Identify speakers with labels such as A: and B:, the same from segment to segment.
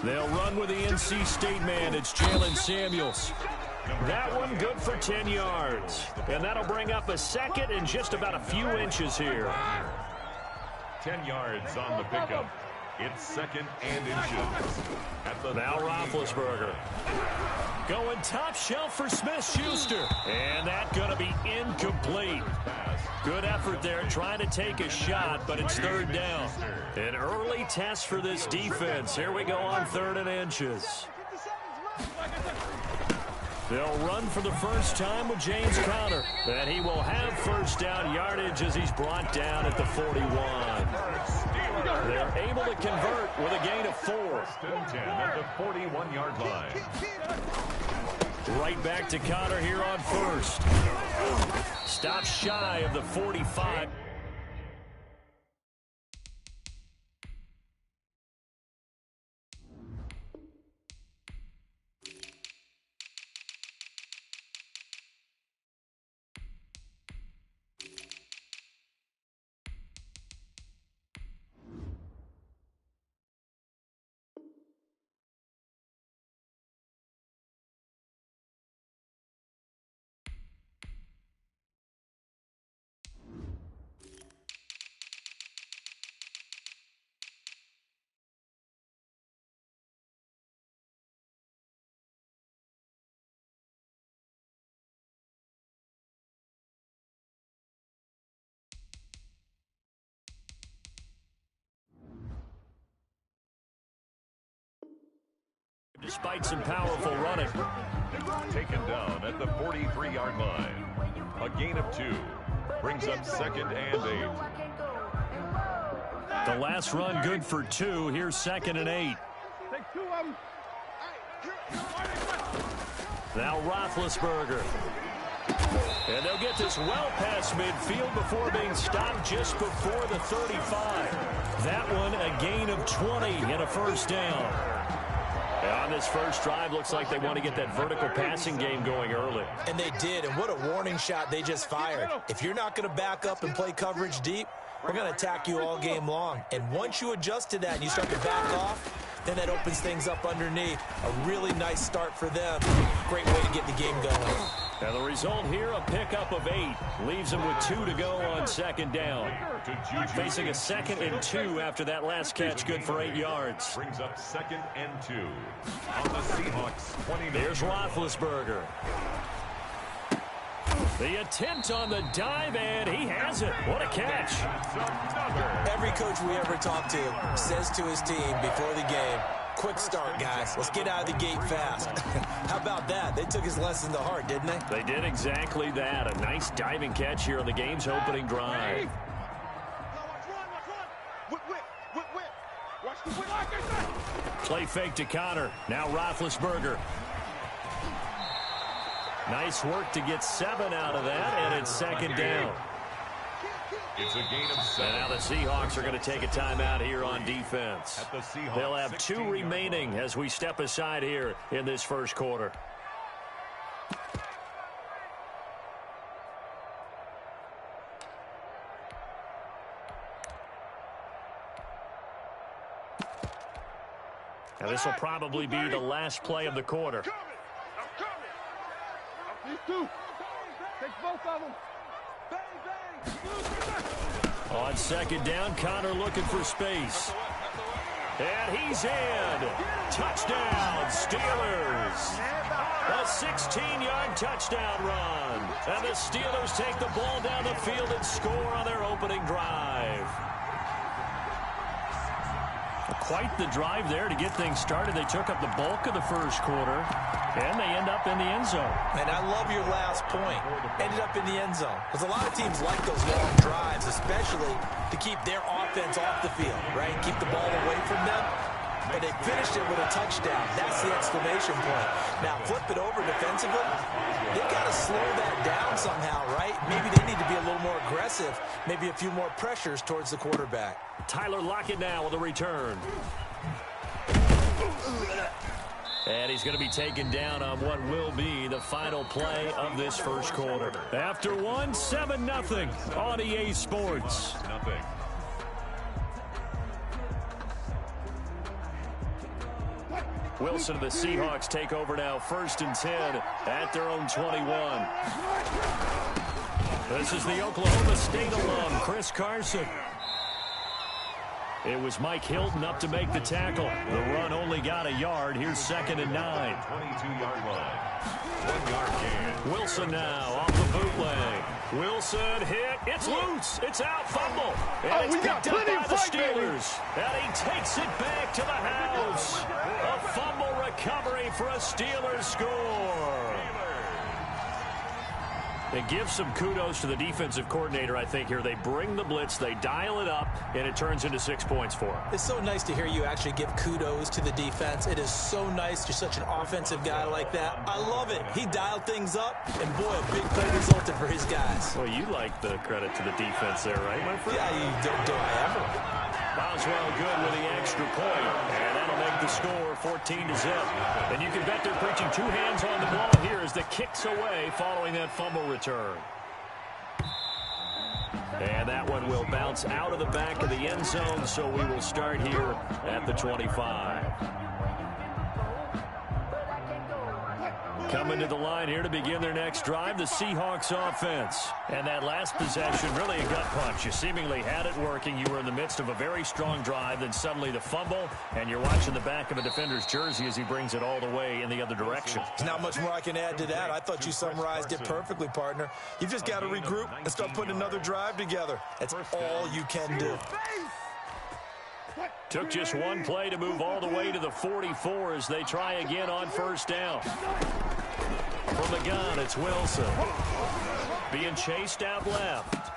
A: They'll run with the NC State man. It's Jalen Samuels. That one good for 10 yards. And that'll bring up a second and just about a few inches here.
B: 10 yards on the pickup. It's second and inches.
A: Now Roethlisberger. Going top shelf for Smith-Schuster. And that's going to be incomplete. Good effort there trying to take a shot, but it's third down. An early test for this defense. Here we go on 3rd and inches. They'll run for the first time with James Conner. And he will have first down yardage as he's brought down at the 41. They're able to convert with a gain of 4.
B: 10 at the 41-yard line.
A: Right back to Conner here on first. Stop shy of the 45. Despite some powerful running.
B: Taken down at the 43-yard line. A gain of 2. Brings up second and 8.
A: The last run good for 2. Here's second and 8. Now Roethlisberger. And they'll get this well past midfield before being stopped just before the 35. That one a gain of 20 and a first down. On this first drive, looks like they want to get that vertical passing game going early.
C: And they did, and what a warning shot they just fired. If you're not going to back up and play coverage deep, we're going to attack you all game long. And once you adjust to that and you start to back off, then that opens things up underneath. A really nice start for them. Great way to get the game going.
A: And the result here, a pickup of 8. Leaves them with 2 to go on second down. Facing a 2nd and 2 after that last catch, good for 8 yards.
B: Brings up second and 2 on the Seahawks 20.
A: There's Roethlisberger. The attempt on the dive, and he has it. What a catch.
C: Every coach we ever talk to says to his team before the game, quick start, guys. Let's get out of the gate fast. How about that? They took his lesson to heart, didn't they?
A: They did exactly that. A nice diving catch here on the game's opening drive. Play fake to Conner. Now Roethlisberger. Nice work to get 7 out of that, and it's second down.
B: It's a gain of 7.
A: And now the Seahawks are going to take a timeout here on defense. They'll have 2 remaining as we step aside here in this first quarter. Now this will probably be the last play of the quarter.
D: Take both of them.
A: On second down, Conner looking for space. And he's in. Touchdown, Steelers. A 16-yard touchdown run. And the Steelers take the ball down the field and score on their opening drive. Quite the drive there to get things started. They took up the bulk of the first quarter, and they end up in the end zone.
C: And I love your last point. Ended up in the end zone. Because a lot of teams like those long drives, especially to keep their offense off the field, right? Keep the ball away from them. But they finished it with a touchdown. That's the exclamation point. Now, flip it over defensively. They've got to slow that down somehow, right? Maybe they need to be a little more aggressive. Maybe a few more pressures towards the quarterback.
A: Tyler Lockett now with a return. And he's going to be taken down on what will be the final play of this first quarter. After one, 7-0 on EA Sports. Wilson and the Seahawks take over now, 1st and 10 at their own 21. This is the Oklahoma State alum, Chris Carson. It was Mike Hilton up to make the tackle. The run only got a yard. Here's 2nd and 9.
B: 22-yard line. 1-yard gain.
A: Wilson now off the bootleg. Wilson hit. It's loose. It's out. Fumble. And it's picked up by the Steelers. And he takes it back to the house. A fumble recovery for a Steelers score. It gives some kudos to the defensive coordinator, I think, here. They bring the blitz, they dial it up, and it turns into 6 points for them.
C: It's so nice to hear you actually give kudos to the defense. It is so nice. You're such an offensive guy like that. I love it. He dialed things up, and boy, a big play resulted for his guys.
A: Well, you like the credit to the defense there, right, my friend?
C: Yeah, do I ever?
A: Boswell good with the extra point, and that'll make the score 14-0. And you can bet they're preaching 2 hands on the ball here as the kick's away following that fumble return. And that one will bounce out of the back of the end zone, so we will start here at the 25. Coming to the line here to begin their next drive, the Seahawks offense. And that last possession, really a gut punch. You seemingly had it working. You were in the midst of a very strong drive, then suddenly the fumble, and you're watching the back of a defender's jersey as he brings it all the way in the other direction.
C: There's not much more I can add to that. I thought you summarized it perfectly, partner. You've just got to regroup and start putting another drive together. That's all you can do.
A: Took just one play to move all the way to the 44 as they try again on 1st down. From the gun, it's Wilson. Being chased out left.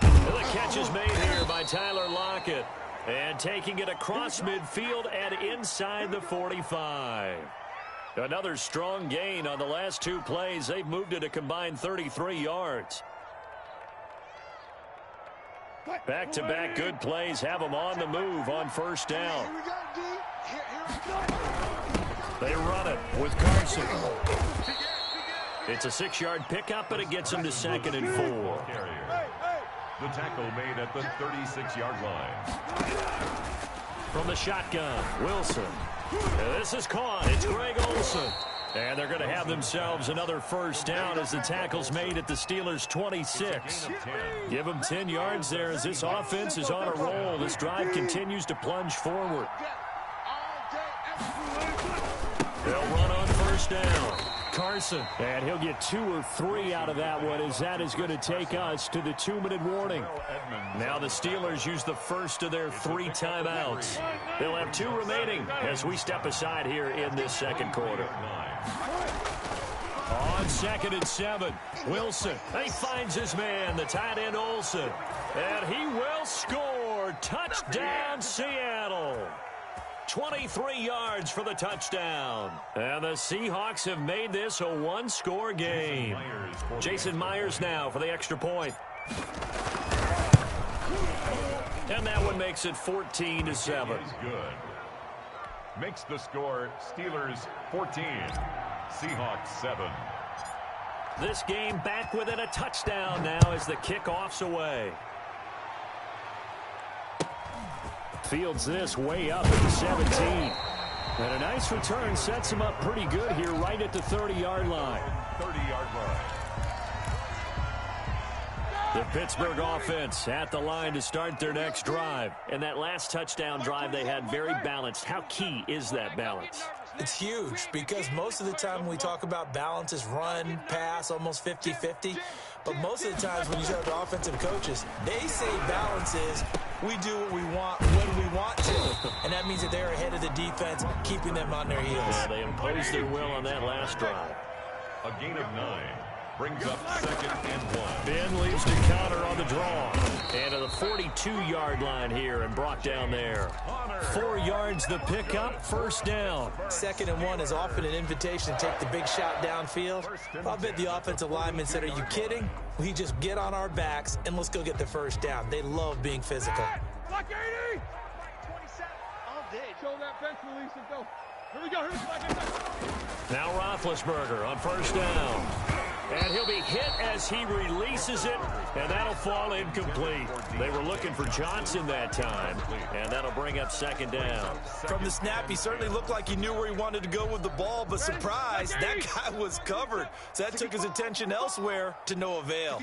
A: The catch is made here by Tyler Lockett. And taking it across midfield and inside the 45. Another strong gain on the last 2 plays. They've moved it a combined 33 yards. Back-to-back good plays have them on the move on 1st down. They run it with Carson. It's a 6-yard pickup, but it gets them to 2nd and 4.
B: The tackle made at the 36-yard line.
A: From the shotgun, Wilson. This is caught. It's Greg Olsen. And they're going to have themselves another 1st down as the tackle's made at the Steelers' 26. Give them 10 yards there as this offense is on a roll. This drive continues to plunge forward. They'll run on 1st down. Carson, and he'll get 2 or 3 out of that one as that is going to take us to the 2-minute warning. Now the Steelers use the first of their 3 timeouts. They'll have 2 remaining as we step aside here in this 2nd quarter. On 2nd and 7, Wilson, he finds his man, the tight end Olsen, and he will score. Touchdown, Seattle. 23 yards for the touchdown. And the Seahawks have made this a 1-score game. Jason Myers now for the extra point. And that one makes it 14-7.
B: Good. Makes the score Steelers 14, Seahawks 7.
A: This game back within a touchdown now as the kickoff's away. Fields this way up at the 17. And a nice return sets him up pretty good here right at the 30-yard line.
B: 30-yard line.
A: The Pittsburgh offense at the line to start their next drive. And that last touchdown drive they had very balanced. How key is that balance?
C: It's huge because most of the time when we talk about balance is run, pass, almost 50-50. But most of the times when you talk to offensive coaches, they say balance is we do what we want when we want to. And that means that they're ahead of the defense, keeping them on their heels.
A: Yeah, they imposed their will on that last drive.
B: A gain of 9 brings up 2nd and 1.
A: Ben leaves to counter on the draw. And to the 42-yard line here and brought down there. 4 yards the pickup, 1st down.
C: 2nd and 1 is often an invitation to take the big shot downfield. I'll bet the offensive linemen said, are you kidding? We just get on our backs and let's go get the 1st down. They love being physical.
D: Block 80! 27 all day. Show that bench release and go. Here we go.
A: Now Roethlisberger on 1st down. And he'll be hit as as he releases it, and that'll fall incomplete. They were looking for Johnson that time, and that'll bring up second down.
C: From the snap, he certainly looked like he knew where he wanted to go with the ball, but surprise, that guy was covered. So that took his attention elsewhere to no avail.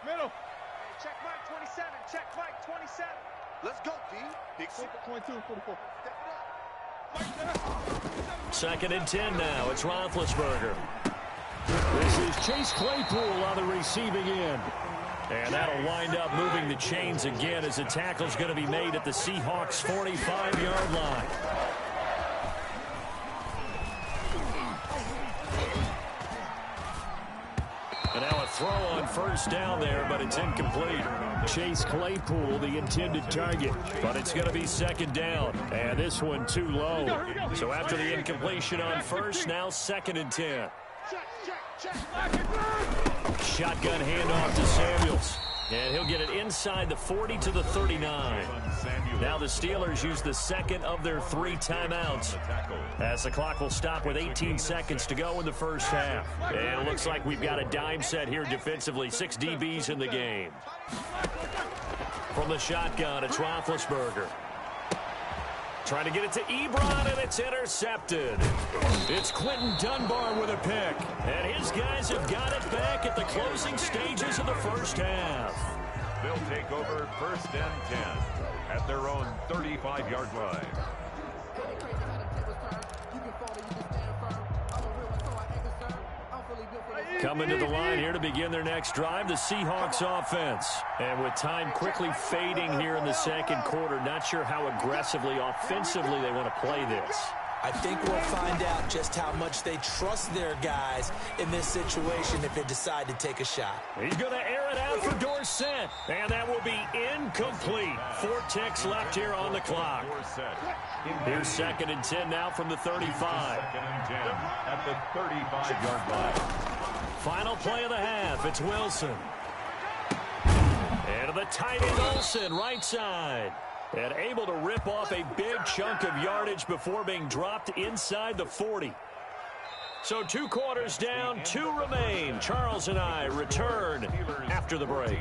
D: Middle. Check Mike 27. Check Mike 27. Let's go, D. Big 22, 44.
A: Second and 10 now. It's Roethlisberger. This is Chase Claypool on the receiving end. And that'll wind up moving the chains again as the tackle's going to be made at the Seahawks' 45-yard line. And now a throw on first down there, but it's incomplete. Chase Claypool, the intended target, but it's going to be second down. And this one too low. So after the incompletion on first, now second and 10. Shotgun handoff to Samuels. And he'll get it inside the 40 to the 39. Now the Steelers use the second of their 3 timeouts as the clock will stop with 18 seconds to go in the first half. And it looks like we've got a dime set here defensively. 6 DBs in the game. From the shotgun, it's Roethlisberger. Trying to get it to Ebron, and it's intercepted. It's Quentin Dunbar with a pick. And his guys have got it back at the closing stages of the first half.
B: They'll take over first and 10 at their own 35-yard line.
A: Coming to the line here to begin their next drive, the Seahawks offense. And with time quickly fading here in the second quarter, not sure how aggressively, offensively they want to play this.
C: I think we'll find out just how much they trust their guys in this situation if they decide to take a shot.
A: He's going to air it out for Dorsett, and that will be incomplete. 4 ticks left here on the clock. Here's second and 10 now from the 35.
B: Second and 10 at the 35-yard line.
A: Final play of the half. It's Wilson. And to the tight end Olsen, right side. And able to rip off a big chunk of yardage before being dropped inside the 40. So 2 quarters down, 2 remain. Charles and I return after the break.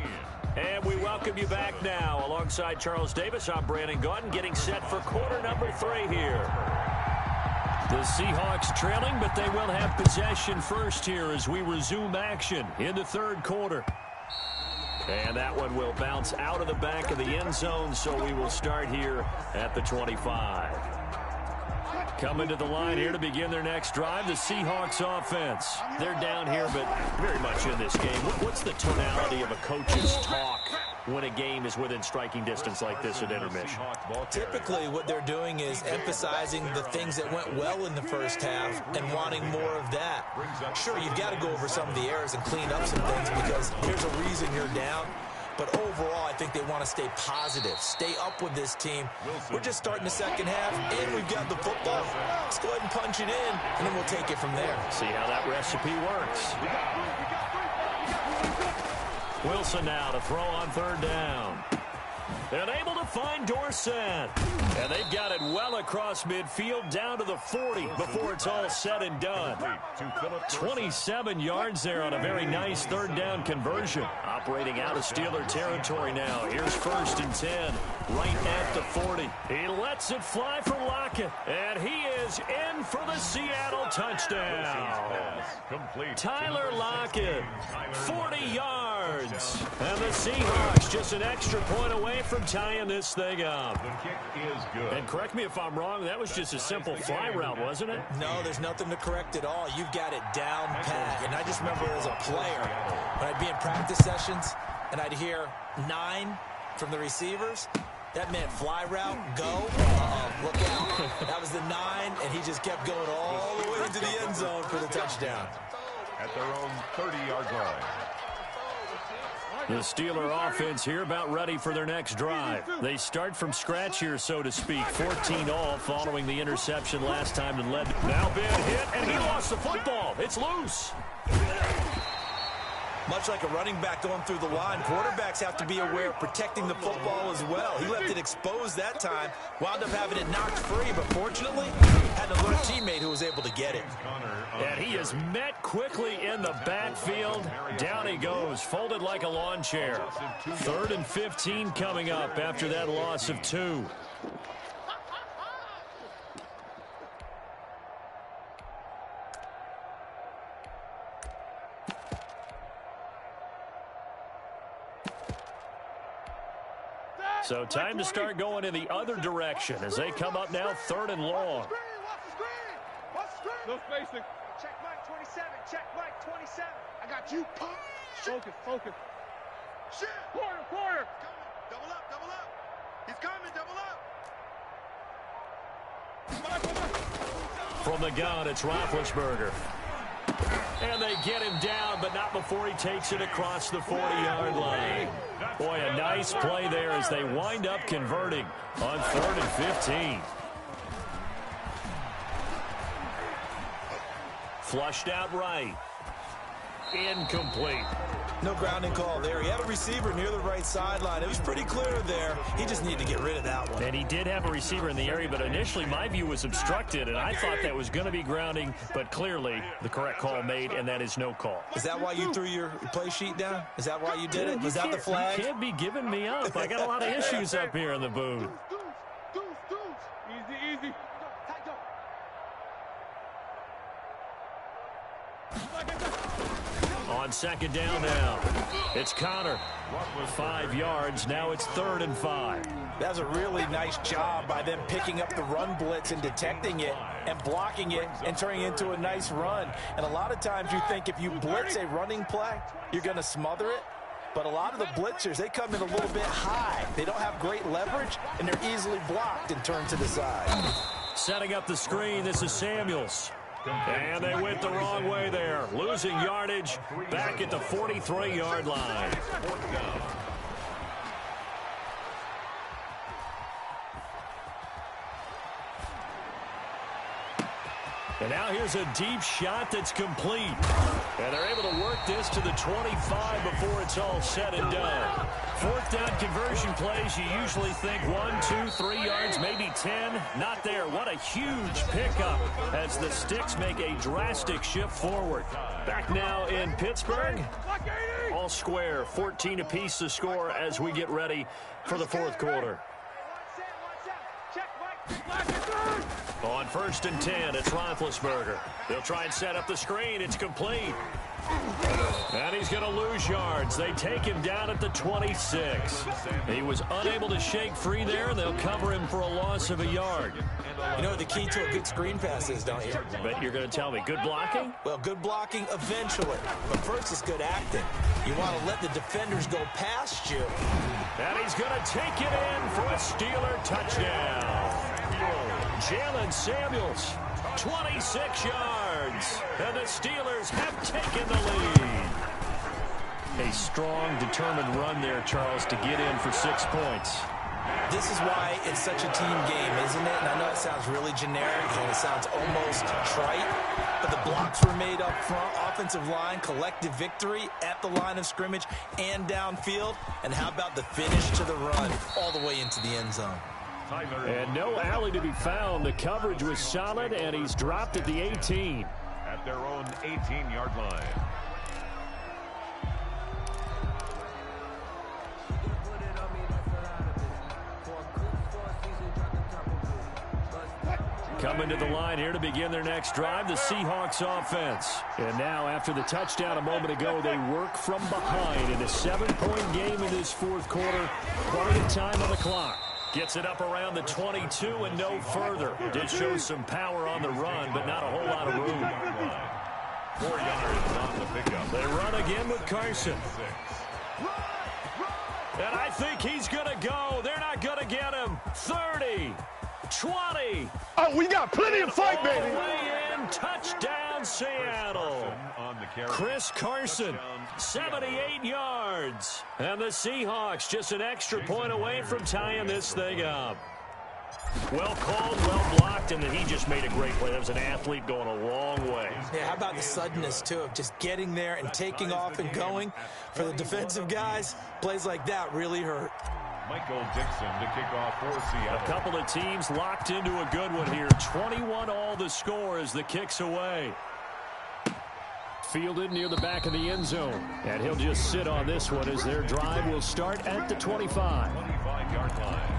A: And we welcome you back now. Alongside Charles Davis, I'm Brandon Gaudin, getting set for quarter number 3 here. The Seahawks trailing, but they will have possession first here as we resume action in the third quarter. And that one will bounce out of the back of the end zone, so we will start here at the 25. Coming to the line here to begin their next drive, the Seahawks offense. They're down here, but very much in this game. What's the tonality of a coach's talk when a game is within striking distance like this at intermission?
C: Typically, what they're doing is emphasizing the things that went well in the first half and wanting more of that. Sure, you've got to go over some of the errors and clean up some things because there's a reason you're down. But overall, I think they want to stay positive, stay up with this team. We're just starting the second half, and we've got the football. Let's go ahead and punch it in, and then we'll take it from there.
A: See how that recipe works. Wilson now to throw on third down. And able to find Dorsett. And they've got it well across midfield down to the 40 before it's all said and done. 27 yards there on a very nice third down conversion. Operating out of Steeler territory now. Here's first and 10 right at the 40. He lets it fly for Lockett. And he is in for the Seattle touchdown. Tyler Lockett, 40 yards. And the Seahawks just an extra point away from tying this thing up.
B: The kick is good.
A: And correct me if I'm wrong, that was just a simple fly route, wasn't it?
C: No, there's nothing to correct at all. You've got it down pat. And I just remember as a player, when I'd be in practice sessions and I'd hear 9 from the receivers, that meant fly route, go. Look out. That was the 9, and he just kept going all the way into the end zone for the touchdown.
B: At their own 30-yard line.
A: The Steeler offense here about ready for their next drive. They start from scratch here, so to speak. 14-all following the interception last time and led. Now been hit, and he lost the football. It's loose.
C: much like a running back going through the line, quarterbacks have to be aware of protecting the football as well. He left it exposed that time, wound up having it knocked free, but fortunately had an alert teammate who was able to get it.
A: And he is met quickly in the backfield. Down he goes, folded like a lawn chair. 3rd and 15 coming up after that loss of 2. So time to start going in the other direction as they come up now 3rd and long.
D: No spacing. Check Mike 27. Check Mike 27. I got you. Focus, focus. Shit. Corner. Double up. He's coming, double up.
A: From the gun, it's Roethlisberger. And they get him down, but not before he takes it across the 40-yard line. Boy, a nice play there as they wind up converting on 3rd and 15. Flushed out right. Incomplete.
C: No grounding call there. He had a receiver near the right sideline. It was pretty clear there. He just needed to get rid of that one.
A: And he did have a receiver in the area, but initially my view was obstructed, and I thought that was going to be grounding, but clearly the correct call made, and that is no call.
C: Is that why you threw your play sheet down? Is that why you did it? Was that the flag?
A: You can't be giving me up. I got a lot of issues up here in the booth.
D: Easy.
A: On 2nd down now, it's Connor. 5 yards, now it's 3rd and 5.
C: That's a really nice job by them picking up the run blitz and detecting it and blocking it and turning it into a nice run. And a lot of times you think if you blitz a running play, you're going to smother it. But a lot of the blitzers, they come in a little bit high. They don't have great leverage, and they're easily blocked and turned to the side.
A: Setting up the screen, this is Samuels. And they went the wrong way there. Losing yardage back at the 43-yard line. And now here's a deep shot that's complete. And they're able to work this to the 25 before it's all said and done. 4th down conversion plays, you usually think 1, 2, 3 yards, maybe 10. Not there. What a huge pickup as the Sticks make a drastic shift forward. Back now in Pittsburgh. All square, 14 apiece to score as we get ready for the 4th quarter. On 1st and 10, it's Roethlisberger. They'll try and set up the screen. It's complete. And he's going to lose yards. They take him down at the 26. He was unable to shake free there, and they'll cover him for a loss of a yard.
C: You know what the key to a good screen pass is, don't you?
A: But you're going to tell me, good blocking?
C: Well, good blocking eventually. But first, it's good acting. You want to let the defenders go past you.
A: And he's going to take it in for a Steeler touchdown. Jalen Samuels, 26 yards. And the Steelers have taken the lead. A strong, determined run there, Charles, to get in for 6 points.
C: This is why it's such a team game, isn't it? And I know it sounds really generic and it sounds almost trite, but the blocks were made up front, offensive line, collective victory at the line of scrimmage and downfield. And how about the finish to the run all the way into the end zone?
A: And no alley to be found. The coverage was solid, and he's dropped at the 18.
B: At their own 18-yard line.
A: Coming to the line here to begin their next drive, the Seahawks offense. And now, after the touchdown a moment ago, they work from behind in a 7-point game in this 4th quarter. Plenty of time on the clock. Gets it up around the 22 and no further. Did show some power on the run, but not a whole lot of room.
B: 4 yards on the pickup.
A: They run again with Carson. And I think he's going to go. They're not going to get him. 30, 20.
D: Oh, we got plenty of fight, baby.
A: All the way in. Touchdown, Seattle. Chris Carson, 78 yards. And the Seahawks just an extra point away from tying this thing up. Well called, well blocked, and then he just made a great play. That was an athlete going a long way.
C: Yeah, how about the suddenness, too, of just getting there and taking off and going? For the defensive guys, plays like that really hurt.
B: Michael Dixon to kick off for Seattle.
A: A couple of teams locked into a good one here. 21 all the score as the kick's away. Fielded near the back of the end zone. And he'll just sit on this one as their drive will start at the 25.
B: 25-yard line.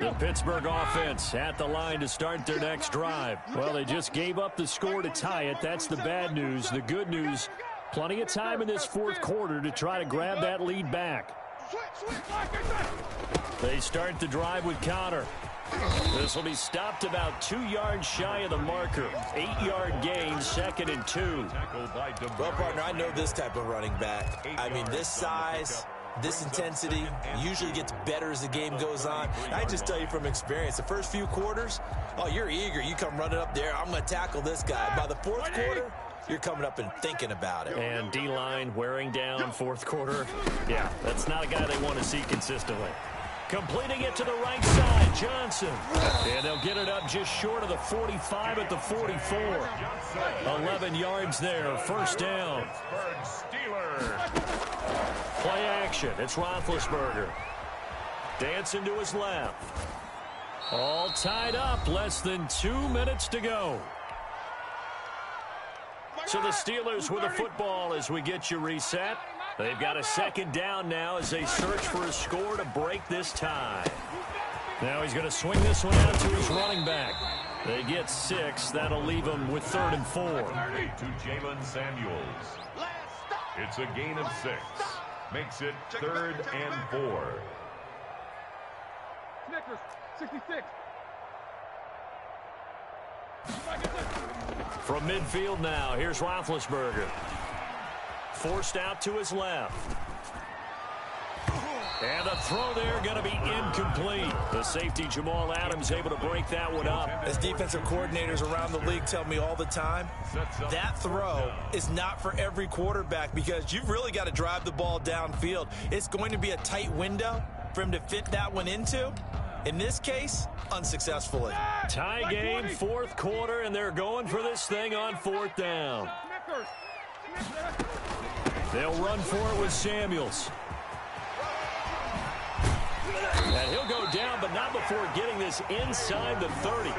A: The Pittsburgh offense at the line to start their next drive. Well, they just gave up the score to tie it. That's the bad news. The good news, plenty of time in this fourth quarter to try to grab that lead back. They start the drive with Connor. This will be stopped about 2 yards shy of the marker. 8-yard gain, 2nd and 2.
C: Well, partner, I know this type of running back. I mean, this size, this intensity usually gets better as the game goes on. I just tell you from experience, the first few quarters, oh, you're eager. You come running up there, I'm going to tackle this guy. By the fourth quarter, you're coming up and thinking about it.
A: And D-line wearing down fourth quarter. Yeah, that's not a guy they want to see consistently. Completing it to the right side, Johnson. And they'll get it up just short of the 45 at the 44. 11 yards there, first down. Play action, it's Roethlisberger. Dancing to his left. All tied up, less than 2 minutes to go. So the Steelers with the football as we get you reset. They've got a second down now as they search for a score to break this tie. Now he's going to swing this one out to his running back. They get 6. That'll leave them with 3rd and 4.
B: To Jalen Samuels. It's a gain of 6. Makes it 3rd and 4.
D: Snickers, 66.
A: From midfield now, here's Roethlisberger. Forced out to his left. And the throw there going to be incomplete. The safety, Jamal Adams, able to break that one up.
C: As defensive coordinators around the league tell me all the time, that throw is not for every quarterback because you've really got to drive the ball downfield. It's going to be a tight window for him to fit that one into. In this case, unsuccessfully.
A: Tie game, fourth quarter, and they're going for this thing on 4th down. They'll run for it with Samuels. And he'll go down, but not before getting this inside the 30.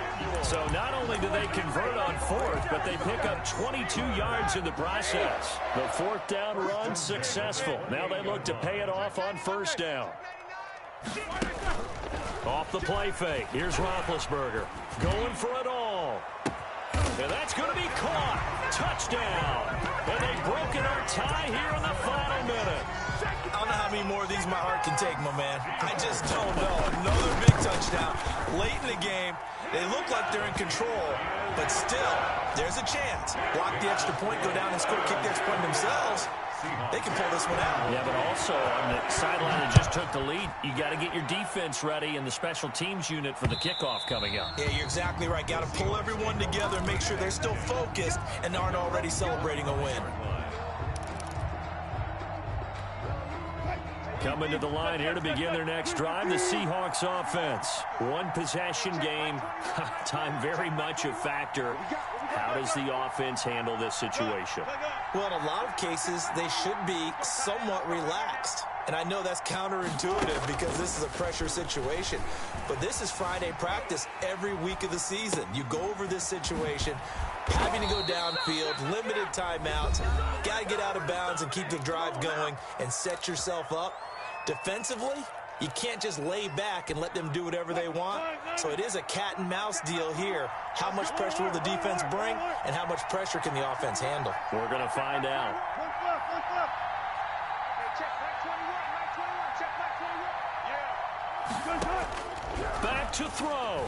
A: So not only do they convert on 4th, but they pick up 22 yards in the process. The 4th down run successful. Now they look to pay it off on 1st down. Off the play fake. Here's Roethlisberger. Going for it all. And that's going to be caught. Touchdown. And they've broken our tie here in the final minute.
C: I don't know how many more of these my heart can take, my man. I just don't know. Another big touchdown. Late in the game, they look like they're in control, but still, there's a chance. Block the extra point, go down and score, kick the extra point themselves. They can pull this one out.
A: Yeah, but also on the sideline that just took the lead, you got to get your defense ready and the special teams unit for the kickoff coming up.
C: Yeah, you're exactly right. Got to pull everyone together and make sure they're still focused and aren't already celebrating a win.
A: Coming to the line here to begin their next drive, the Seahawks offense. One possession game, time very much a factor. How does the offense handle this situation?
C: Well, in a lot of cases, they should be somewhat relaxed. And I know that's counterintuitive because this is a pressure situation. But this is Friday practice every week of the season. You go over this situation, having to go downfield, limited timeouts, got to get out of bounds and keep the drive going and set yourself up. Defensively, you can't just lay back and let them do whatever they want. So it is a cat and mouse deal here. How much pressure will the defense bring and how much pressure can the offense handle?
A: We're going to find out. Back to throw.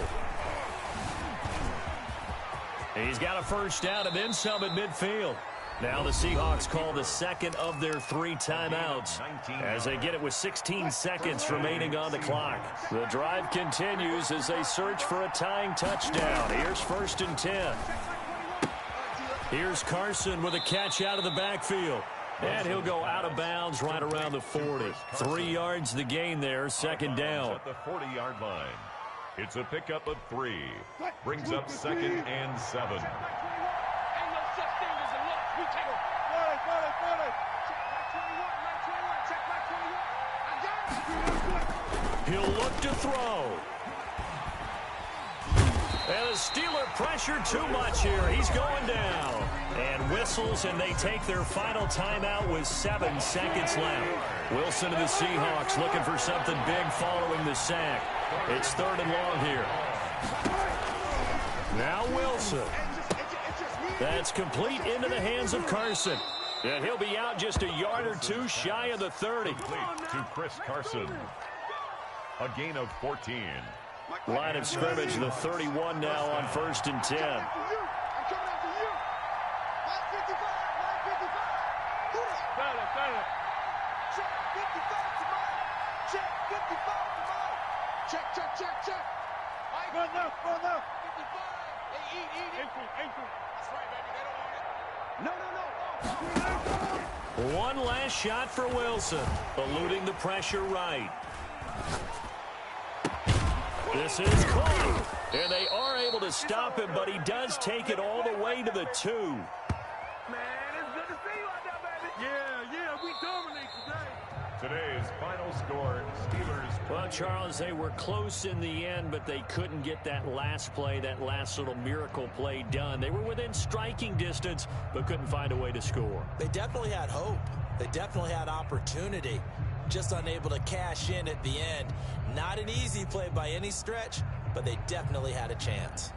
A: He's got a first down and then some at midfield. Now the Seahawks call the second of their 3 timeouts as they get it with 16 seconds remaining on the clock. The drive continues as they search for a tying touchdown. Here's 1st and 10. Here's Carson with a catch out of the backfield. And he'll go out of bounds right around the 40. 3 yards the gain there, second down.
B: At the 40-yard line. It's a pickup of 3. Brings up 2nd and 7.
A: He'll look to throw. And the Steeler pressure too much here. He's going down. And whistles, and they take their final timeout with 7 seconds left. Wilson and the Seahawks looking for something big following the sack. It's 3rd and long here. Now Wilson. That's complete into the hands of Carson. And he'll be out just a yard or 2 shy of the 30.
B: Complete to Chris Carson. A gain of 14.
A: Line of scrimmage, the 31 now on 1st and 10. One last shot for Wilson, eluding the pressure right. This is caught, and they are able to stop him, but he does take it all the way to the 2.
D: Man, it's good to see you out there, baby. Yeah, we dominate today.
B: Today's final score, Steelers.
A: Well, Charles, they were close in the end, but they couldn't get that last play, that last little miracle play done. They were within striking distance, but couldn't find a way to score.
C: They definitely had hope. They definitely had opportunity. Just unable to cash in at the end. Not an easy play by any stretch, but they definitely had a chance.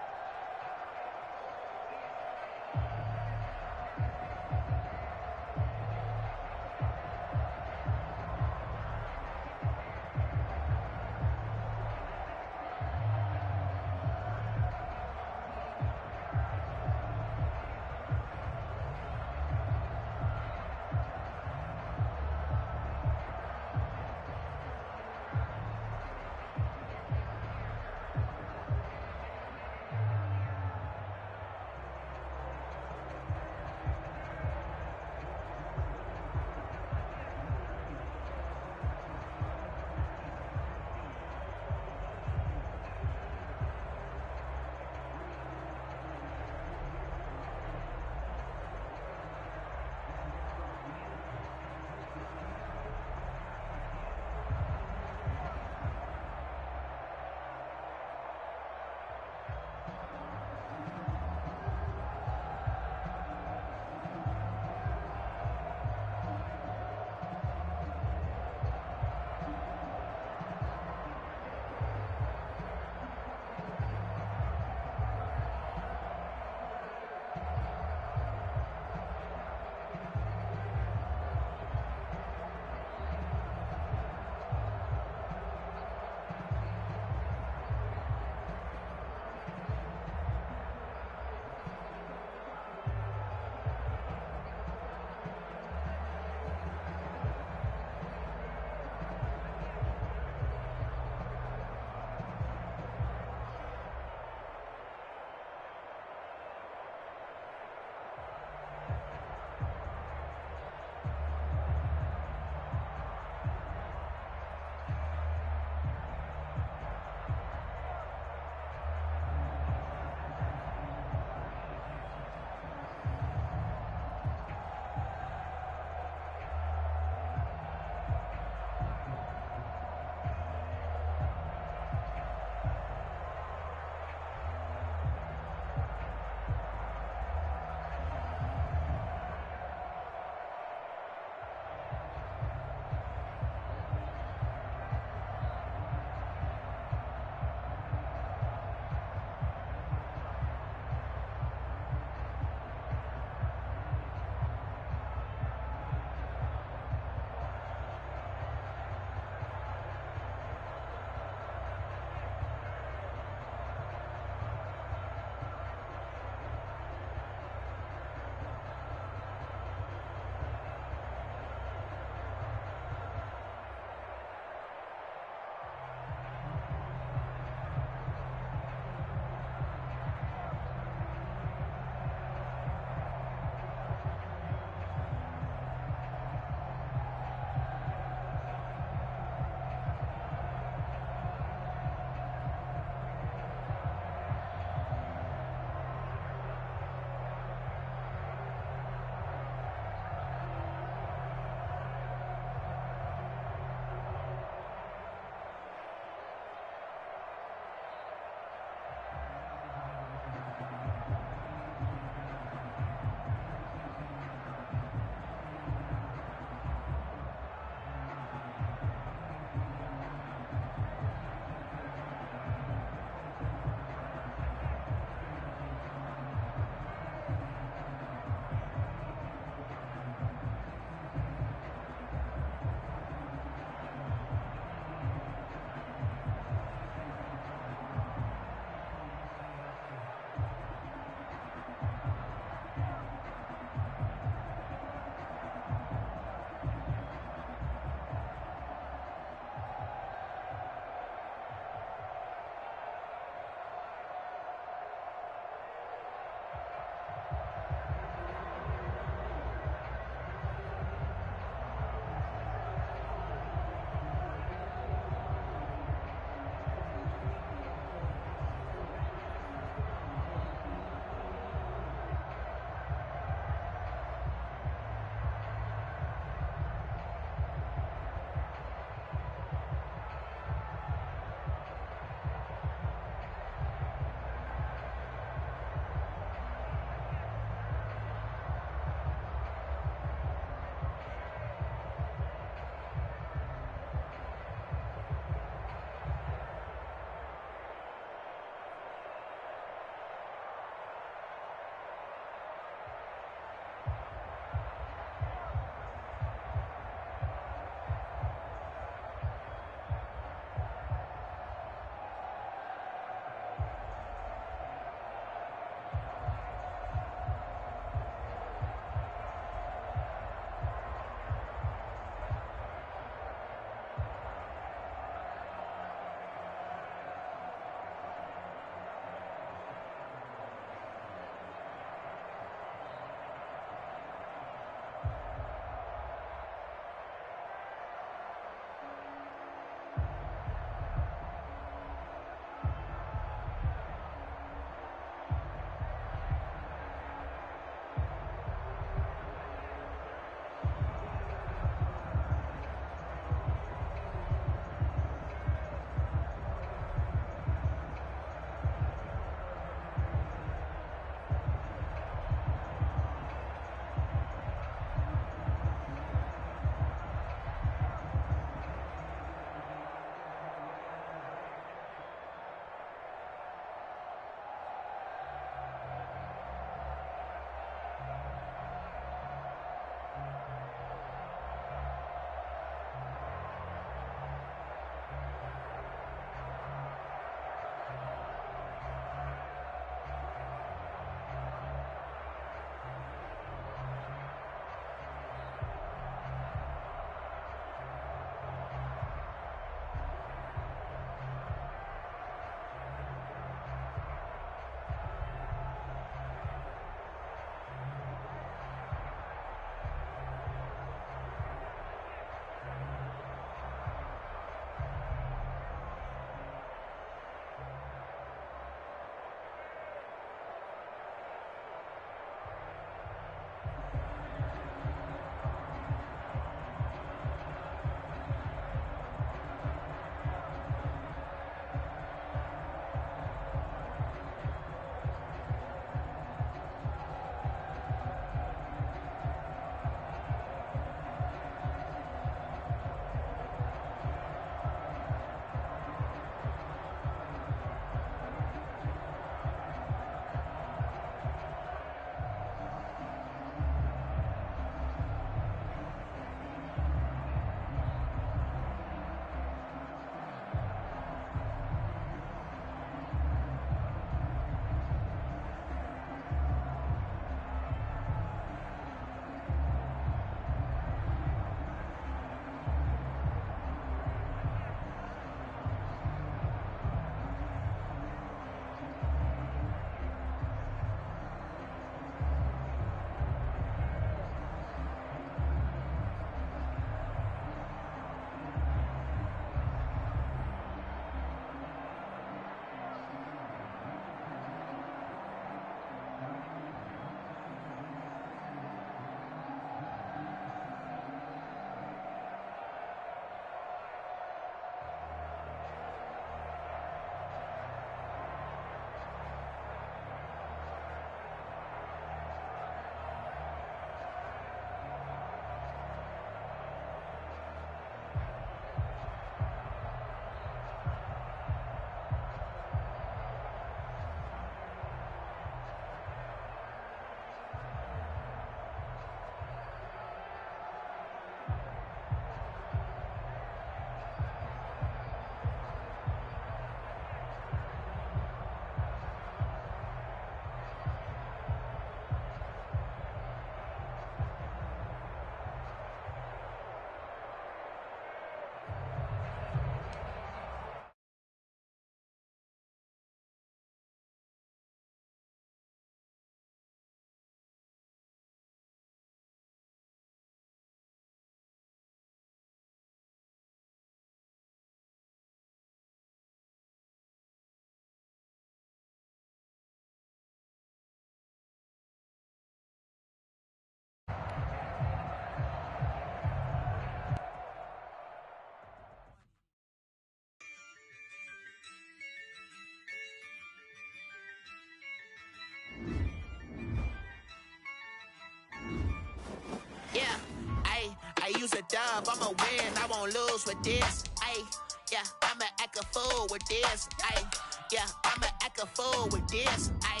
E: use a dub, I'ma win, I won't lose with this. Ay, yeah, I'ma act a fool with this. Ay, yeah, I'ma act a fool with this. Ay,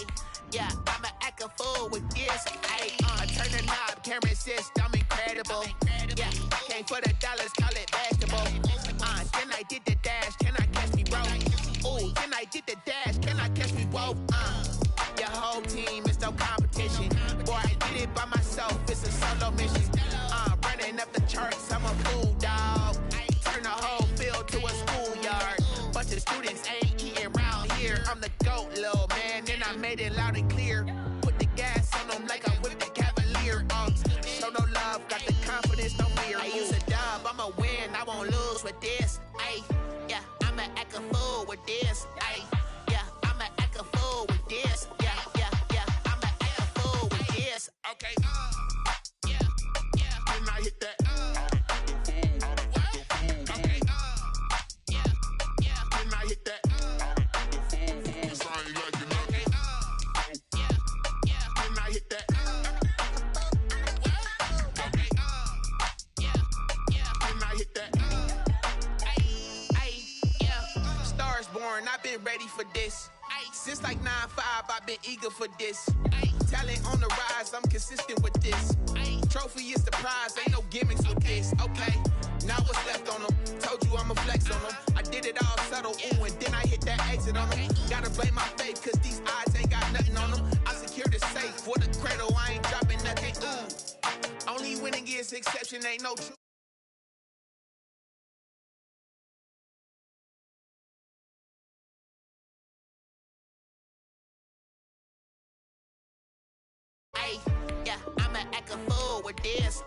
E: yeah, I'ma act a fool with this. Ay, turn the knob, can't resist, I'm incredible. Yeah, came for the dollars, call it basketball. Then I did the dash, can I catch me, bro? Ooh, then I did the dash, can I catch me, whoa? Your whole team is no competition. Boy, I did it by myself, it's a solo mission. Running up the charts, I'm a fool, dog. Turn the whole field to a schoolyard. Bunch of students ain't eating round here. I'm the GOAT, little man, and I made it loud and clear. Put the gas on them like I whipped the Cavalier. Show no love, got the confidence, no fear. I use a dub, I'ma win, I won't lose with this. Ay, yeah, I'ma act a fool with this. Ay, yeah, I'ma act a fool with this. Yeah, yeah, yeah, I'ma act a fool with this. Okay, yeah, yeah. Then I hit that. Okay, yeah, yeah. Then I hit that. I've been ready for this. Since like 9-5, I've been eager for this. Talent on the rise, I'm consistent with this. Trophy is the prize, ain't no gimmicks with this. Okay, now what's left on them? Told you I'ma flex on them. I did it all subtle, ooh, and then I hit that exit on them. Gotta blame my faith, cause these odds ain't got nothing on them. I secured the safe for the cradle, I ain't dropping nothing, ooh. Only winning is exception, ain't no truth. Yeah, I'ma act a fool with this.